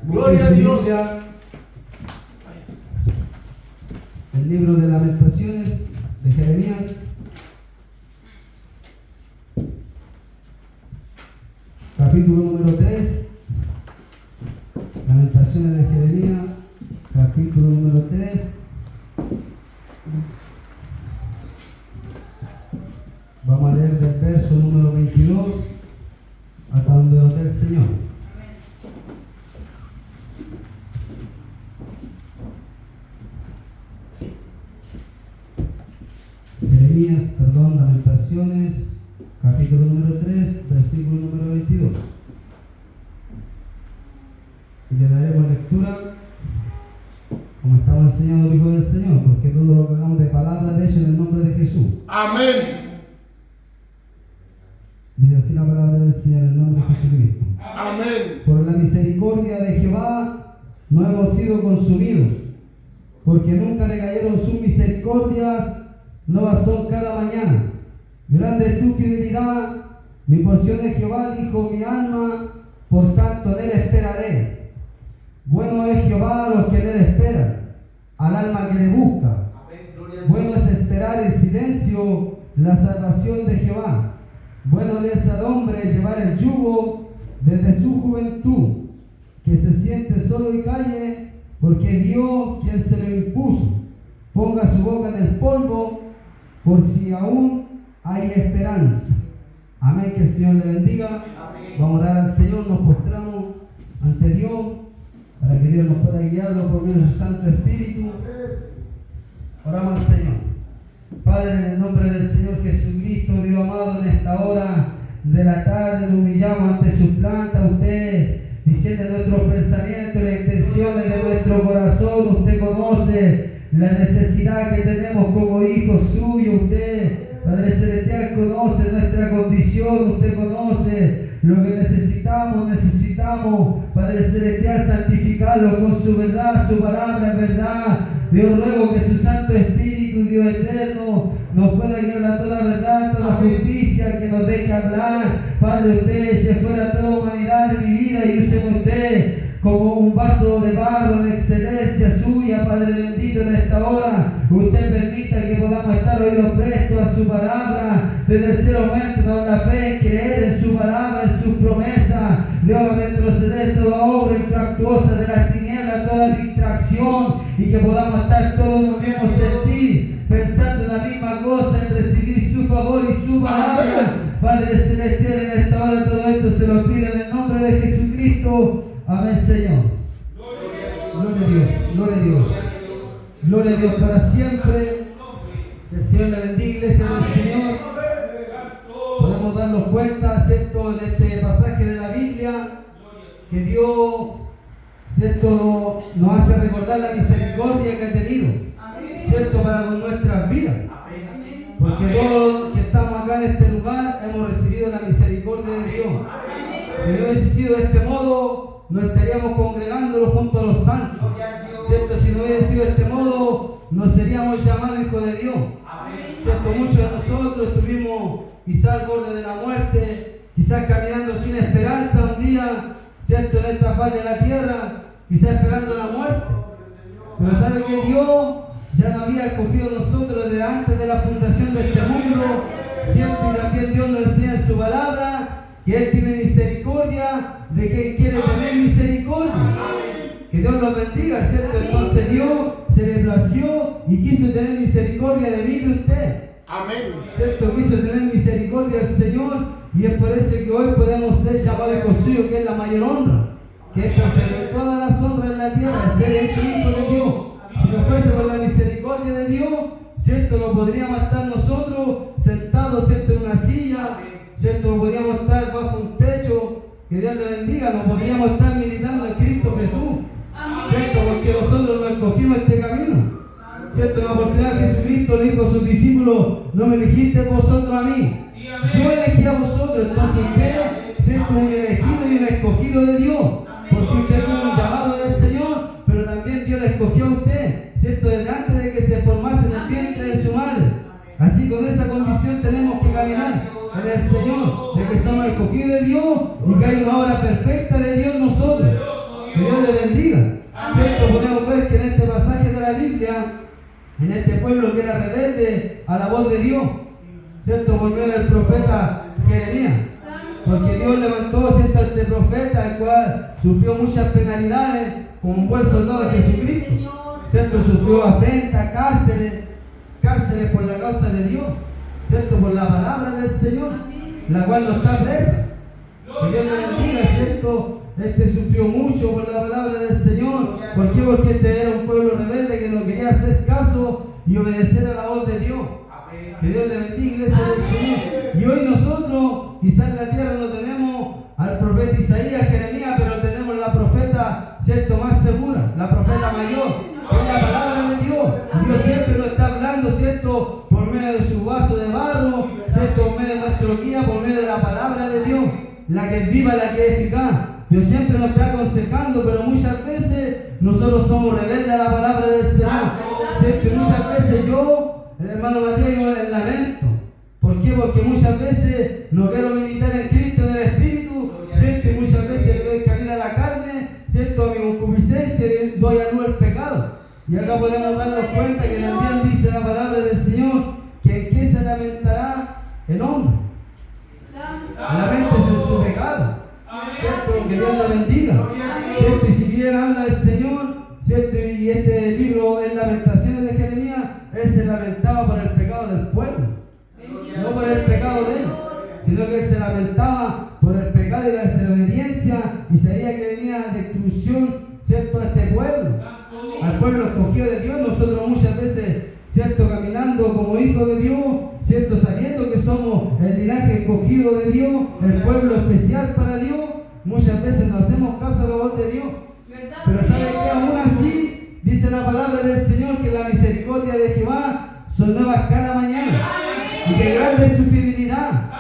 Gloria a Dios. El libro de Lamentaciones de Jeremías. Capítulo número 3. Lamentaciones de Jeremías. Capítulo número 3. Vamos a leer del verso número 22 hasta donde nos dé el Señor. Lamentaciones, capítulo número 3, versículo número 22. Y le daremos lectura como estamos enseñando el Hijo del Señor, porque todo lo que hagamos de palabra, de hecho, en el nombre de Jesús. Amén. Dice así la palabra del Señor en el nombre de Jesucristo. Amén. Por la misericordia de Jehová no hemos sido consumidos, porque nunca decayeron sus misericordias, nuevas son cada mañana. Grande es tu fidelidad, mi porción de Jehová, dijo mi alma, por tanto en él esperaré. Bueno es Jehová a los que en él esperan, al alma que le busca. Bueno es esperar en silencio la salvación de Jehová. Bueno le es al hombre llevar el yugo desde su juventud, que se siente solo y calle, porque es Dios quien se lo impuso. Ponga su boca en el polvo, por si aún hay esperanza. Amén, que el Señor le bendiga. Amén. Vamos a orar al Señor, nos postramos ante Dios, para que Dios nos pueda guiarlo por medio de su Santo Espíritu. Oramos al Señor. Padre, en el nombre del Señor Jesucristo, Dios amado, en esta hora de la tarde nos humillamos ante su planta, usted, diciendo nuestros pensamientos, las intenciones de nuestro corazón. Usted conoce la necesidad que tenemos como hijos suyos. Usted, Padre Celestial, conoce nuestra condición. Usted conoce lo que necesitamos, Padre Celestial, santificarlo con su verdad. Su palabra es verdad. Dios, ruego que su Santo Espíritu, Dios eterno, nos pueda guiar a toda verdad, toda justicia, que nos deje hablar. Padre, usted eche fuera toda humanidad de mi vida y úseme usted como un vaso de barro de excelencia suya, Padre bendito, en esta hora. Usted permita que podamos estar oídos prestos a su palabra. Desde el cielo aumentenos la fe en creer en su palabra, en sus promesas. Dios, va a retroceder toda obra infractuosa de las tinieblas, toda distracción, y que podamos estar todos unidos en ti, pensando en la misma cosa, en recibir su favor y su palabra. Padre Celestial, en esta hora todo esto se lo pide en el nombre de Jesucristo. Amén, Señor. Gloria a Dios, gloria a Dios. Gloria a Dios para siempre. Que el Señor le bendiga, iglesia del Señor. Podemos darnos cuenta, ¿cierto?, en este pasaje de la Biblia, que Dios, ¿cierto?, nos hace recordar la misericordia que ha tenido, ¿cierto?, para con nuestras vidas. Porque todos los que estamos acá en este lugar hemos recibido la misericordia de Dios. Si no hubiese sido de este modo, no estaríamos congregándonos junto a los santos, ¿cierto? Si no hubiese sido de este modo, no seríamos llamados hijos de Dios, ¿cierto? Muchos de nosotros estuvimos quizás al borde de la muerte, quizás caminando sin esperanza un día, ¿cierto?, en esta faz de la tierra, quizás esperando la muerte. Pero sabe que Dios ya nos había escogido nosotros desde antes de la fundación de este mundo, ¿cierto? Y también Dios nos enseña en su palabra que Él tiene misericordia de quien quiere tener misericordia. Que Dios los bendiga, ¿cierto? Entonces Dios se le plació y quiso tener misericordia de mí y de usted. Amén. ¿Cierto? Quiso tener misericordia del Señor, y es por eso que hoy podemos ser llamados hijos suyos, que es la mayor honra, que es por ser todas las honras en la tierra, ser hecho hijo de Dios. Si no fuese por la misericordia de Dios, ¿cierto?, no podríamos estar nosotros sentados, ¿cierto?, en una silla, ¿cierto?, no podríamos estar bajo un techo. Que Dios le bendiga, no podríamos estar militando en Cristo Jesús, ¿cierto?, porque nosotros no escogimos este camino, ¿cierto? En la oportunidad de Jesucristo le dijo a sus discípulos: no me elegiste vosotros a mí, yo elegí a vosotros. Entonces usted, ¿cierto?, un elegido y un escogido de Dios, porque usted tuvo un llamado del Señor, pero también Dios le escogió a usted, ¿cierto?, desde antes de que se formase en el vientre de su madre. Así, con esa condición tenemos que caminar en el Señor, de que somos escogidos de Dios y que hay una obra perfecta de Dios en nosotros. bendiga. ¿Cierto? Podemos ver que en este pasaje de la Biblia, en este pueblo que era rebelde a la voz de Dios, ¿cierto? Por medio del profeta Jeremías. Porque Dios levantó, ¿cierto?, a este profeta, el cual sufrió muchas penalidades como un buen soldado de Jesucristo. ¿Cierto? Sufrió afrenta, cárceles por la causa de Dios, ¿cierto? Por la palabra del Señor, la cual no está presa. Que Dios le bendiga, ¿cierto? Este sufrió mucho por la palabra del Señor. ¿Por qué? Porque este era un pueblo rebelde que no quería hacer caso y obedecer a la voz de Dios. Que Dios le bendiga, iglesia del Señor. Y hoy nosotros, quizás en la tierra no tenemos al profeta Isaías, Jeremías, pero tenemos la profeta, ¿cierto?, más segura, la profeta mayor, que es la palabra de Dios. Dios siempre nos está hablando, ¿cierto?, por medio de su vaso de barro, ¿cierto?, por medio de nuestro guía, por medio de la palabra de Dios, la que es viva, la que es eficaz. Dios siempre nos está aconsejando, pero muchas veces nosotros somos rebeldes a la palabra del Señor. ¿Cierto? Y muchas veces yo, el hermano Mateo, el lamento. ¿Por qué? Porque muchas veces no quiero militar en Cristo, en el Espíritu, ¿cierto? Y muchas veces le doy camino a la carne, ¿cierto?, a mi concupiscencia, y doy a luz el pecado. Y acá podemos darnos cuenta que también dice la palabra del Señor, que en qué se lamentará el hombre. Laméntese en su pecado. ¿Cierto? Que Dios la bendiga. ¿Cierto? Y si bien habla el Señor, ¿cierto? Y este libro es Lamentaciones de Jeremías, él se lamentaba por el pecado del pueblo, no por el pecado de él, sino que él se lamentaba por el pecado y la desobediencia, y sabía que venía destrucción, ¿cierto?, a este pueblo, al pueblo escogido de Dios. Nosotros muchas veces, ¿cierto?, caminando como hijos de Dios, ¿cierto?, sabiendo que somos el linaje escogido de Dios, el pueblo especial para Dios, muchas veces no hacemos caso a la voz de Dios. Pero ¿sabe qué? Aún así, dice la palabra del Señor, que la misericordia de Jehová son nuevas cada mañana, y que grande es su fidelidad.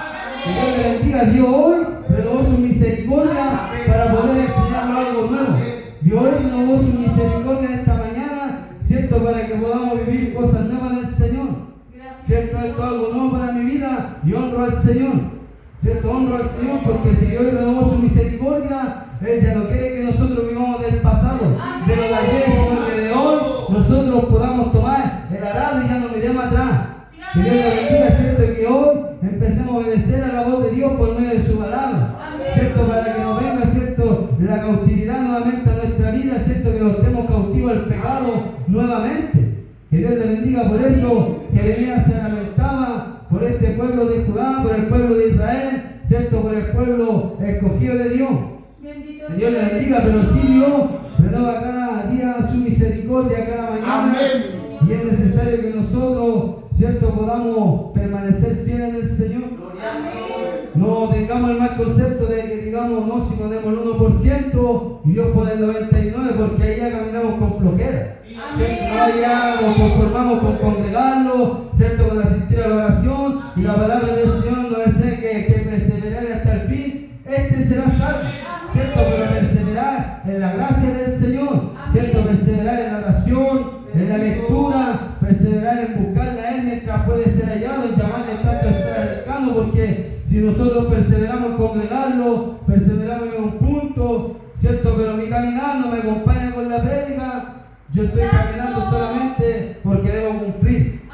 Que Dios le bendiga. Dios hoy renovó su misericordia para poder enseñarnos algo nuevo. Dios hoy renovó su misericordia esta mañana, ¿cierto?, para que podamos vivir cosas nuevas del Señor. ¿Cierto? Esto es algo nuevo para mi vida y honro al Señor. ¿Cierto? Honro al Señor porque si Dios renovó su misericordia, Él ya no quiere que nosotros vivamos del pasado, de lo de ayer, sino que de hoy nosotros podamos tomar el arado y ya no miremos atrás. Que Dios le bendiga, ¿cierto? Y que hoy empecemos a obedecer a la voz de Dios por medio de su palabra, ¿cierto? Para que nos venga, ¿cierto?, la cautividad nuevamente a nuestra vida, ¿cierto? Que nos estemos cautivos al pecado nuevamente. Que Dios le bendiga. Por eso Jeremías se lamentaba por este pueblo de Judá, por el pueblo de Israel, ¿cierto?, por el pueblo escogido de Dios. Que Dios le bendiga, pero sí Dios renova cada día su misericordia, cada mañana. Amén. Y es necesario que nosotros, ¿cierto?, podamos permanecer fieles del Señor. No tengamos el mal concepto de que digamos, no, si ponemos el 1% y Dios pone el 99%, porque ahí ya caminamos con flojera. ¿Cierto? No, ya nos conformamos con congregarlo, ¿cierto?, con asistir a la oración, y la palabra del Señor nos dice que perseverar hasta el fin, este será salvo, ¿cierto? Pero perseverar en la gracia del Señor, ¿cierto? Perseverar en la oración, en la lectura, perseverar en buscarle a Él mientras puede ser hallado, en llamarle tanto estar cercano, porque si nosotros perseveramos en congregarlo, perseveramos en un punto, ¿cierto? Pero mi caminar no me acompaña con la prédica, yo estoy caminando solamente porque debo cumplir.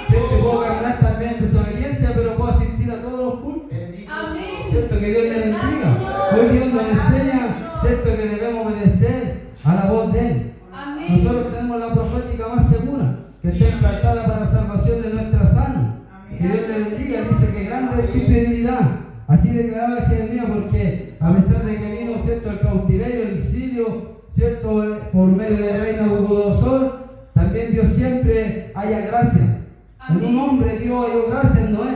¿Cierto? Puedo caminar también en desobediencia, pero puedo asistir a todos los cultos. ¿Cierto? Que Dios le bendiga. Hoy Dios nos enseña, ¿cierto?, que debemos obedecer a la voz de Él. Nosotros tenemos la profética más segura, que está implantada para la salvación de nuestras almas. Que Dios le bendiga. Dice que grande es tu fidelidad. Así declaraba Jeremías, porque a pesar de que vino, ¿cierto?, el cautiverio, el exilio, ¿cierto?, por medio del rey Nabucodonosor, también Dios siempre haya gracia. En un hombre Dios halló gracia en Noé,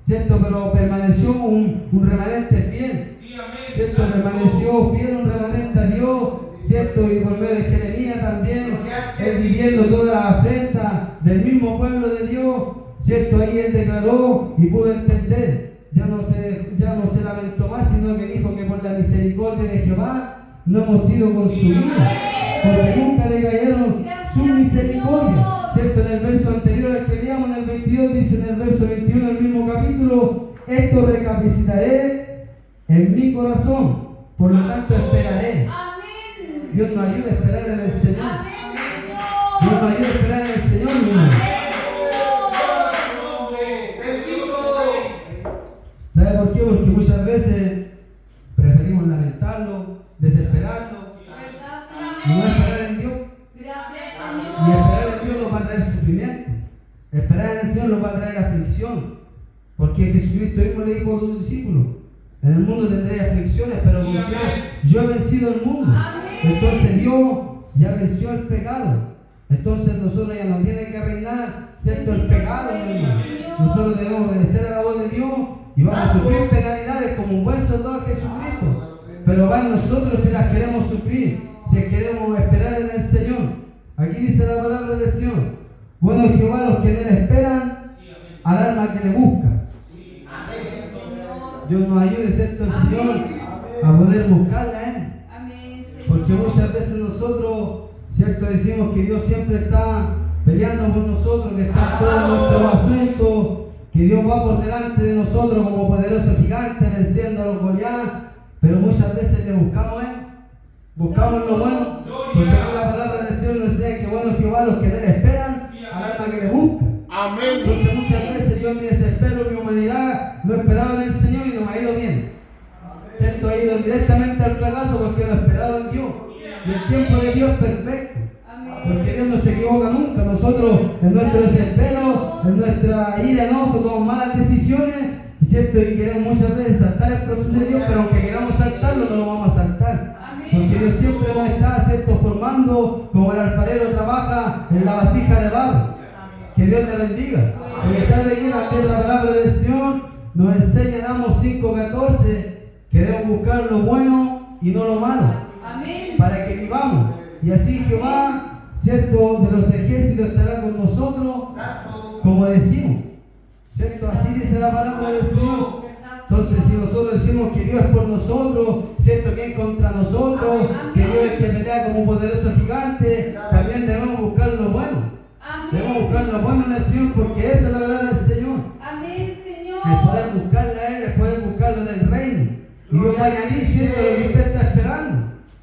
¿cierto? Pero permaneció un remanente fiel, ¿cierto? Permaneció fiel un remanente a Dios, ¿cierto? Y por medio de Jeremías también, él viviendo toda la afrenta del mismo pueblo de Dios, ¿cierto? Ahí él declaró y pudo entender. Ya no se lamentó más, sino que dijo que por la misericordia de Jehová no hemos sido consumidos, porque nunca decayeron su misericordia. ¿Cierto? En el verso anterior al que leíamos, en el 22, dice en el verso 21 del mismo capítulo: esto recapacitaré en mi corazón, por lo tanto esperaré. Dios nos ayude a esperar en el Señor. Amén, Dios nos Señor. ayude a esperar en el Señor, mi hermano. Bendito. ¿Sabe por qué? Porque muchas veces preferimos lamentarlo, desesperarlo ¿Verdad, y no Señor? esperar en Dios. Gracias, Y Señor. esperar en Dios nos va a traer sufrimiento. Esperar en el Señor nos va a traer aflicción. Porque Jesucristo mismo le dijo a sus discípulos: en el mundo tendréis aflicciones, pero confiad, yo he vencido el mundo. Amén. Entonces Dios ya venció el pecado. Entonces nosotros ya no tiene que reinar, ¿cierto?, el pecado, mi hermano. Nosotros debemos obedecer a la voz de Dios y vamos a sufrir penalidades como un buen soldado de Jesucristo. Pero va en nosotros si las queremos sufrir, si queremos esperar en el Señor. Aquí dice la palabra del Señor: bueno es Jehová los que en él esperan, al alma que le busca. Dios nos ayude, ¿cierto?, el Señor, a poder buscarla a Él. Amén, Señor. Porque muchas veces nosotros, ¿cierto?, decimos que Dios siempre está peleando por nosotros, que está en todos nuestros asuntos, que Dios va por delante de nosotros como poderoso gigante venciendo a los Goliat, pero muchas veces le buscamos a Él, buscamos lo bueno, porque la palabra del Señor nos enseña que bueno es Jehová los que en Él esperan, al alma que le busca. Amén. Entonces muchas veces yo en mi desespero, en mi humanidad, no esperaba en el Señor y no me ha ido bien. ¿Cierto? He ido directamente al fracaso porque no he esperado en Dios. Y el tiempo de Dios es perfecto. Porque Dios no se equivoca nunca. Nosotros en nuestro desespero, en nuestra ira, enojo, tomamos malas decisiones, ¿cierto? Y queremos muchas veces saltar el proceso de Dios, pero aunque queramos saltarlo, no lo vamos a saltar. Porque Dios siempre nos está, ¿cierto?, formando como el alfarero trabaja en la vasija de barro. Que Dios le bendiga. Porque sabe que también la palabra del Señor nos enseña en Amos 5:14 que debemos buscar lo bueno y no lo malo, Amén. para que vivamos. Y así Jehová, ¿cierto?, de los ejércitos estará con nosotros, como decimos. ¿Cierto? Así dice la palabra del Señor. Entonces, si nosotros decimos que Dios es por nosotros, ¿cierto?, que es contra nosotros, que Dios es que pelea como poderoso gigante, también debemos buscar lo bueno. Debemos buscar lo bueno en el Señor, porque eso es la verdad del Señor. Amén, Señor. El poder buscarle a Él, el poder buscarlo en el reino. Y Dios va a añadir, ¿cierto?, lo que usted está esperando.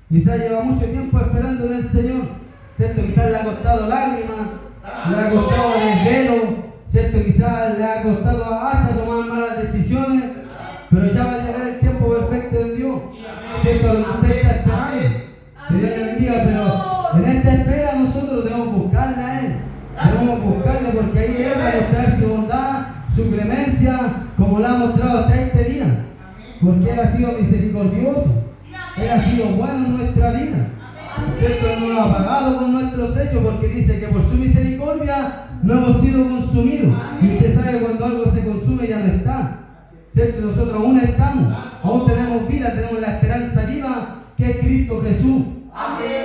Quizás lleva mucho tiempo esperando en el Señor, ¿cierto? Quizás le ha costado lágrimas, le ha costado desvelo, ¿cierto? Quizás le ha costado hasta tomar malas decisiones, pero ya va a llegar el tiempo perfecto de Dios, ¿cierto?, a lo que usted está esperando. Que Dios le bendiga, pero en esta espera nosotros debemos buscarle a Él. Debemos buscarle porque ahí Él va a mostrar su bondad, su clemencia, como la ha mostrado hasta este día. Porque Él ha sido misericordioso. Él ha sido bueno en nuestra vida. ¿Cierto? Él no lo ha pagado con nuestros hechos, porque dice que por su misericordia no hemos sido consumidos. Y usted sabe que cuando algo se consume ya no está. ¿Cierto? Nosotros aún estamos, aún tenemos vida, tenemos la esperanza viva que es Cristo Jesús.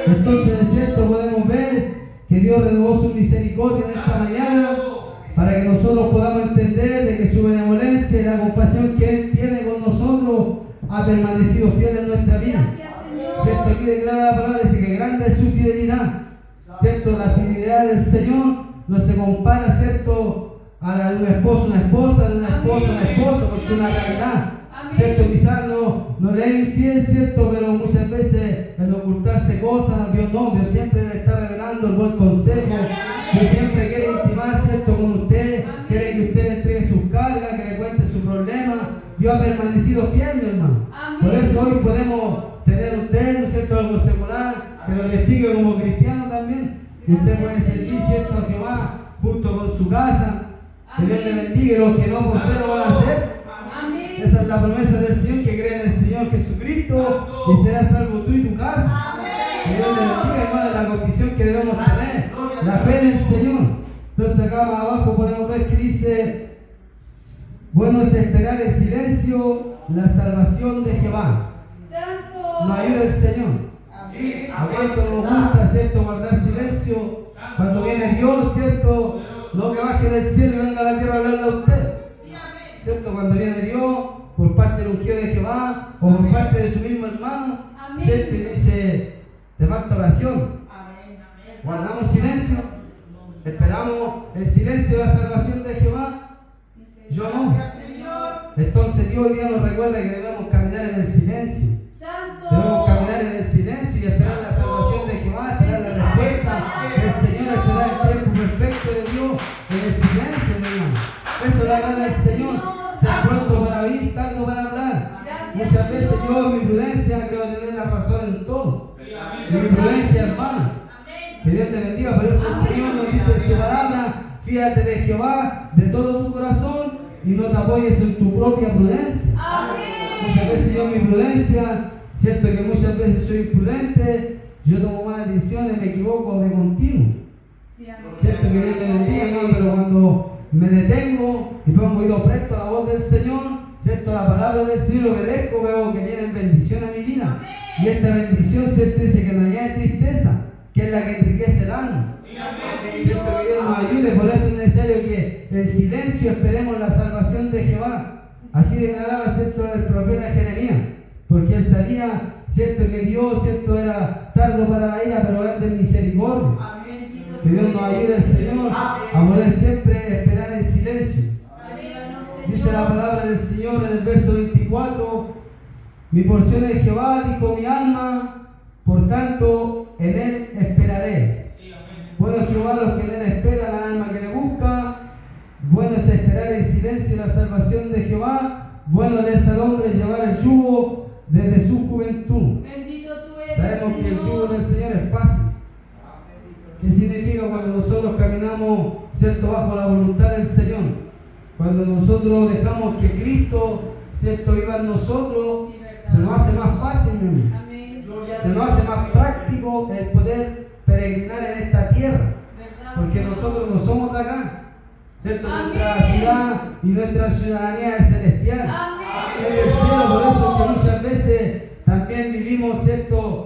Entonces, es cierto, podemos ver que Dios renovó su misericordia en esta mañana para que nosotros podamos entender de que su benevolencia y la compasión que Él tiene con nosotros ha permanecido fiel en nuestra vida. ¿Cierto? Aquí declara la palabra, dice que grande es su fidelidad. ¿Cierto? La fidelidad del Señor no se compara, ¿cierto?, a la de un esposo, una esposa, de una esposa, un esposo, porque es una realidad. ¿Cierto? Quizás no le es infiel, ¿cierto?, pero muchas veces en ocultarse cosas, Dios no, Dios siempre le está revelando el buen consejo. Dios siempre quiere intimar, ¿cierto?, con usted, quiere que usted le entregue sus cargas, que le cuente su problema. Dios ha permanecido fiel, mi hermano. Por eso hoy podemos tener usted, ¿no es cierto?, algo secular, que lo investigue como cristiano también. Usted puede servir, ¿cierto?, a Jehová junto con su casa. Que Dios le bendiga, y los que no por fe lo van a hacer. Esa es la promesa del Señor, que cree en el Señor Jesucristo y serás salvo tú y tu casa. Que Dios le bendiga, hermano, la convicción que debemos tener, la fe en el Señor. Entonces acá más abajo podemos ver que dice: bueno es esperar en silencio la salvación de Jehová. Nos ayuda el Señor. A cuánto nos gusta, ¿cierto?, guardar silencio cuando viene Dios, ¿cierto? No que baje del cielo y venga a la tierra a hablarle a usted. ¿Cierto? Cuando viene Dios por parte del ungido de Jehová o por parte de su mismo hermano, ¿cierto?, y dice: te falta oración. Guardamos silencio, esperamos el silencio de la salvación de Jehová. Yo no. Entonces Dios hoy día nos recuerda que debemos caminar en el silencio. Debemos caminar en el silencio y esperar la salvación en todo. Y mi prudencia es vana. Que Dios te bendiga. Por eso el Señor nos dice en su palabra: fíjate de Jehová de todo tu corazón y no te apoyes en tu propia prudencia. Muchas veces yo mi prudencia, cierto que muchas veces soy imprudente, yo tomo malas decisiones, me equivoco de continuo. Cierto que Dios te bendiga, ¿no? Pero cuando me detengo y pongo oído presto a la voz del Señor, cierto, la palabra del Señor obedezco, veo que vienen bendiciones a mi vida. Y esta bendición, cierto, dice que no añade tristeza, que es la que enriquece el alma. Cierto que Dios nos ayude, por eso es necesario que en silencio esperemos la salvación de Jehová. Así declaraba, cierto, el profeta Jeremías, porque él sabía, cierto, que Dios, cierto, era tardo para la ira, pero grande en misericordia. Que Dios nos ayude, el Señor, a poder siempre esperar en silencio. Dice la palabra del Señor en el verso 24: mi porción es Jehová, dijo mi alma, por tanto en él esperaré. Bueno es Jehová los que en él esperan, al alma que le busca. Bueno es esperar en silencio la salvación de Jehová. Bueno le es al hombre llevar el yugo desde su juventud. Bendito tú eres, Sabemos que el yugo Señor. del Señor es fácil. ¿Qué significa cuando nosotros caminamos, cierto, bajo la voluntad del Señor? Cuando nosotros dejamos que Cristo, cierto, viva en nosotros, Sí, verdad. se nos hace más fácil, mi amigo. Amén. Se nos hace más práctico el poder peregrinar en esta tierra, ¿Verdad, porque Señor? nosotros no somos de acá, ¿cierto? Nuestra Amén. ciudad y nuestra ciudadanía es celestial, Amén. es del cielo. Por eso que muchas veces también vivimos, cierto,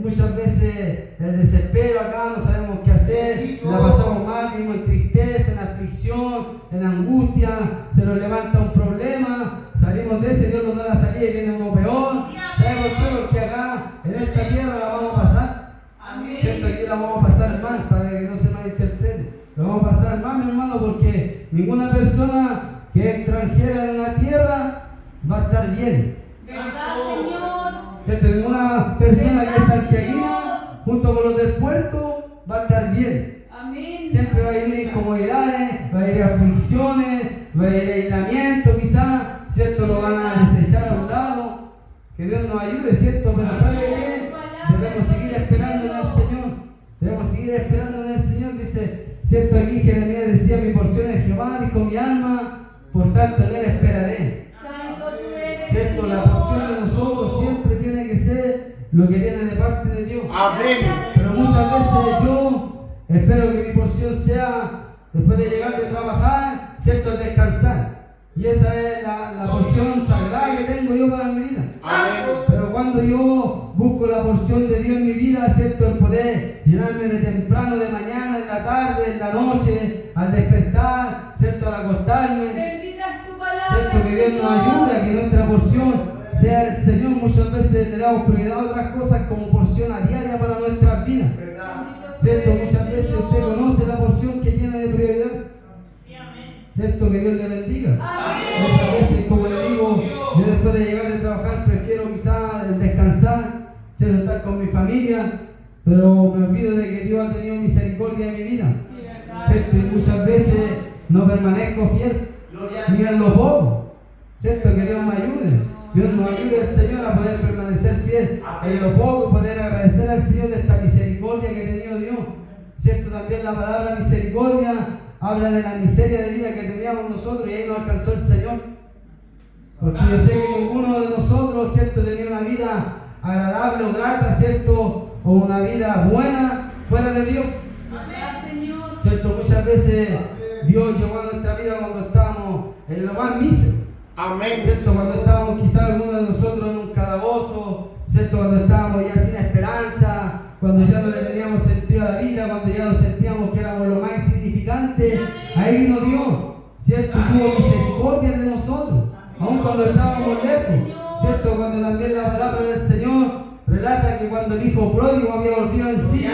muchas veces el desespero acá, no sabemos qué hacer, la pasamos mal, vivimos en tristeza, en aflicción, en angustia, se nos levanta un problema, salimos de ese, Dios nos da la salida y viene uno peor. ¿Sabe por qué? Porque acá en esta tierra la vamos a pasar, Amén. ¿cierto? Aquí la vamos a pasar mal, para que no se malinterprete. Lo vamos a pasar mal, mi hermano, porque ninguna persona que es extranjera en la tierra va a estar bien. ¿Verdad, Señor? ¿Cierto? Ninguna persona que es santiaguina, junto con los del puerto, va a estar bien. Amén. Siempre va a vivir incomodidades, va a ir aflicciones, va a ir aislamiento quizás, ¿cierto? Lo van a desechar a un lado. Que Dios nos ayude, ¿cierto? Pero ¿sabe qué? Debemos seguir esperando en el Señor. Debemos seguir esperando en el Señor. Dice, ¿cierto? Aquí Jeremías decía: mi porción es Jehová, dijo mi alma, por tanto en él esperaré. Santo tú eres, ¿Cierto? La Señor. porción de nosotros siempre tiene que ser lo que viene de parte de Dios. Amén. Pero muchas veces yo espero que mi porción sea, después de llegar de trabajar, ¿cierto? El descansar. Y esa es la porción sagrada que tengo yo para mi vida. Amén. Pero cuando yo busco la porción de Dios en mi vida, ¿cierto? El poder llenarme de temprano, de mañana, en la tarde, en la noche, al despertar, ¿cierto? Al acostarme. Bendita es tu palabra, ¿Cierto? Que Dios nos Señor. ayuda, que nuestra porción sea el Señor. Muchas veces le damos prioridad a otras cosas como porción a diaria para nuestras vidas. Bendito tú ¿Cierto? eres, Muchas veces Señor. usted conoce la porción que tiene de prioridad. ¿Cierto? Que Dios le bendiga. Amén. Muchas veces, como le digo, yo después de llegar de trabajar prefiero quizás el descansar, ¿cierto? Estar con mi familia, pero me olvido de que Dios ha tenido misericordia en mi vida. Sí, verdad. ¿Cierto? Y muchas veces no permanezco fiel, ni en lo poco. ¿Cierto? Que Dios me ayude. Dios nos ayude al Señor a poder permanecer fiel en lo poco, poder agradecer al Señor de esta misericordia que ha tenido Dios. ¿Cierto? También la palabra misericordia habla de la miseria de vida que teníamos nosotros y ahí nos alcanzó el Señor. Porque yo sé que ninguno de nosotros, ¿cierto?, tenía una vida agradable o grata, ¿cierto?, o una vida buena fuera de Dios. ¿Verdad, Señor? ¿Cierto? Muchas veces Dios llegó a nuestra vida cuando estábamos en lo más mísero. Amén. ¿Cierto? Cuando estábamos quizás algunos de nosotros en un calabozo, ¿cierto? Cuando estábamos ya sin esperanza, cuando ya no le teníamos sentido a la vida, cuando ya nos sentíamos que éramos lo más insignificante, ahí vino Dios, ¿cierto? Y tuvo misericordia de nosotros, aun cuando estábamos lejos, ¿cierto? Cuando también la palabra del Señor relata que cuando el hijo pródigo había volvido en sí,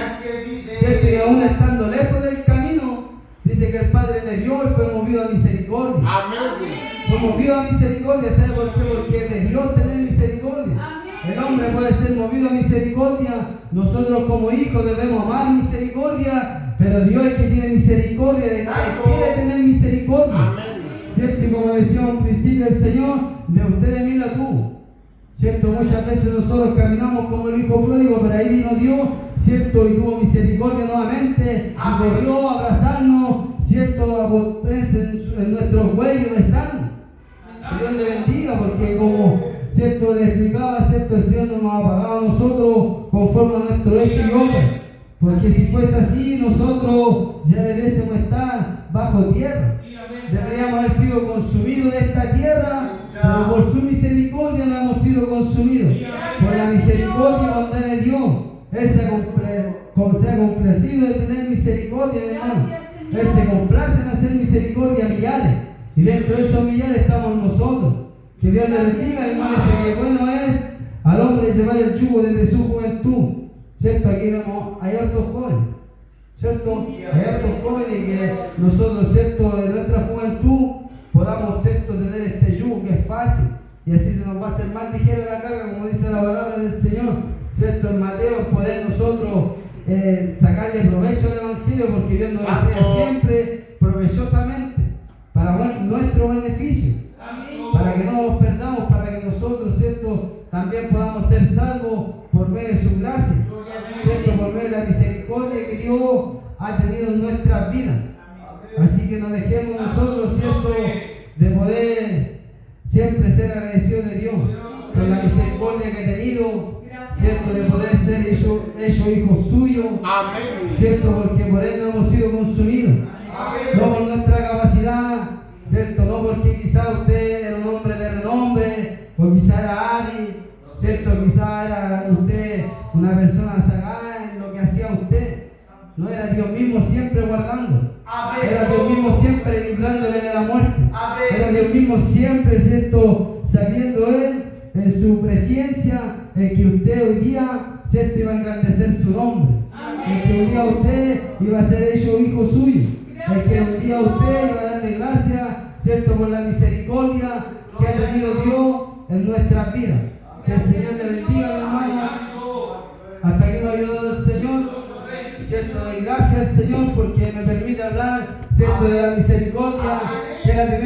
¿cierto? Y aún estando lejos del camino, dice que el Padre le dio y fue movido a misericordia. Amén. Fue movido a misericordia, ¿sabe por qué? Porque es de Dios tener misericordia. El hombre puede ser movido a misericordia. Nosotros como hijos debemos amar misericordia, pero Dios es el que tiene misericordia de nadie quiere tener misericordia. Amén. ¿Cierto? Y como decía un principio el Señor, de usted de mí la tuvo. ¿cierto? Muchas veces nosotros caminamos como el hijo pródigo, pero ahí vino Dios, ¿cierto? Y tuvo misericordia nuevamente, y corrió a abrazarnos, ¿cierto? A botarse en nuestro cuello, besarnos. Que Dios le bendiga, porque como, ¿cierto? Le explicaba, ¿cierto? El Señor no nos ha pagado a nosotros conforme a nuestro hecho y obra. Porque si fuese así, nosotros ya debiésemos estar bajo tierra. Deberíamos haber sido consumidos de esta tierra, pero por su misericordia no hemos sido consumidos. Por la misericordia y bondad de Dios, Él se ha complacido de tener misericordia, hermano. Él se complace en hacer misericordia a millares, y dentro de esos millares estamos nosotros. Que Dios le bendiga, hermano. Que bueno es al hombre llevar el yugo desde su juventud. ¿Cierto? Aquí vemos, hay hartos jóvenes, ¿cierto? Hay hartos jóvenes que nosotros, ¿cierto? En nuestra juventud podamos, ¿cierto? Tener este yugo que es fácil, y así se nos va a hacer más ligera la carga, como dice la palabra del Señor, ¿cierto? En Mateo, poder nosotros sacarle provecho al Evangelio, porque Dios nos enseña siempre provechosamente para nuestro beneficio, para que no nos perdamos, para que nosotros, ¿cierto? También podamos ser salvos por medio de su gracia, ¿cierto? Por medio de la misericordia que Dios ha tenido en nuestras vidas. Así que no dejemos nosotros, ¿cierto? De poder siempre ser agradecidos de Dios por la misericordia que ha tenido, ¿cierto? De poder ser hecho hijos suyos, ¿cierto? Porque por Él no hemos sido consumidos, no por nuestra capacidad, ¿cierto? No porque quizá usted era un hombre de renombre, o quizá era Ari, ¿cierto? Quizá era usted una persona sagaz en lo que hacía usted. No, era Dios mismo siempre guardando. Era Dios mismo siempre librándole de la muerte. Era Dios mismo siempre, ¿cierto? Sabiendo Él en su presencia, en que usted hoy día, ¿cierto? Iba a engrandecer su nombre. En que hoy día usted iba a ser hecho hijo suyo. En que hoy día usted iba a darle gracias, ¿cierto? Por la misericordia que ha tenido Dios en nuestras vidas. Que el Señor le bendiga, mi hermano. Hasta aquí nos ha ayudado el Señor, ¿cierto? Y gracias al Señor porque me permite hablar, ¿cierto? De la misericordia que Él ha tenido.